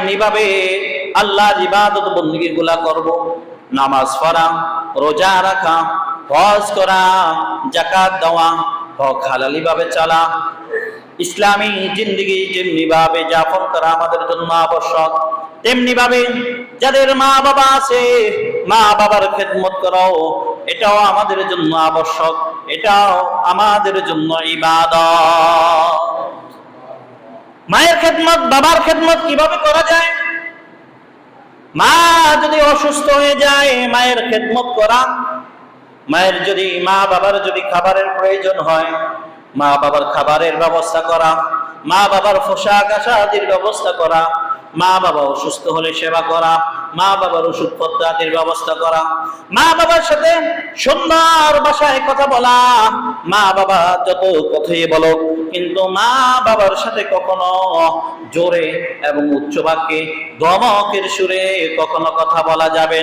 যেমনি ভাবে আল্লাহর ইবাদত বন্দেগী গুলা করব, নামাজ পড়া, রোজা রাখা, হজ করা, যাকাত দেওয়া, হক হালালি ভাবে চলা, ইসলামী জিন্দেগি যেমনি ভাবে যাপন করা আমাদের জন্য আবশ্যক, তেমনি ভাবে যাদের মা বাবা আছে মা বাবার খেদমত করাও এটাও আমাদের জন্য আবশ্যক, এটাও আমাদের জন্য ইবাদত। মায়ের খেদমত, বাবার খেদমত কিভাবে করা যায়? মা যদি অসুস্থ হয়ে যায় মায়ের খেদমত করা, মায়ের যদি মা বাবার যদি খাবারের প্রয়োজন হয় মা বাবার খাবারের ব্যবস্থা করা, মা বাবার পোশাক আশাকের ব্যবস্থা করা, মা বাবা অসুস্থ হলে সেবা করা, মা বাবার ওষুধপত্র আদির ব্যবস্থা করা, মা বাবার সাথে সুন্দর ভাষায় কথা বলা। মা বাবা যত কথাই বলো কিন্তু মা বাবার সাথে কখনো জোরে এবং উচ্চ বাক্যে ধমকের সুরে কখনো কথা বলা যাবে না।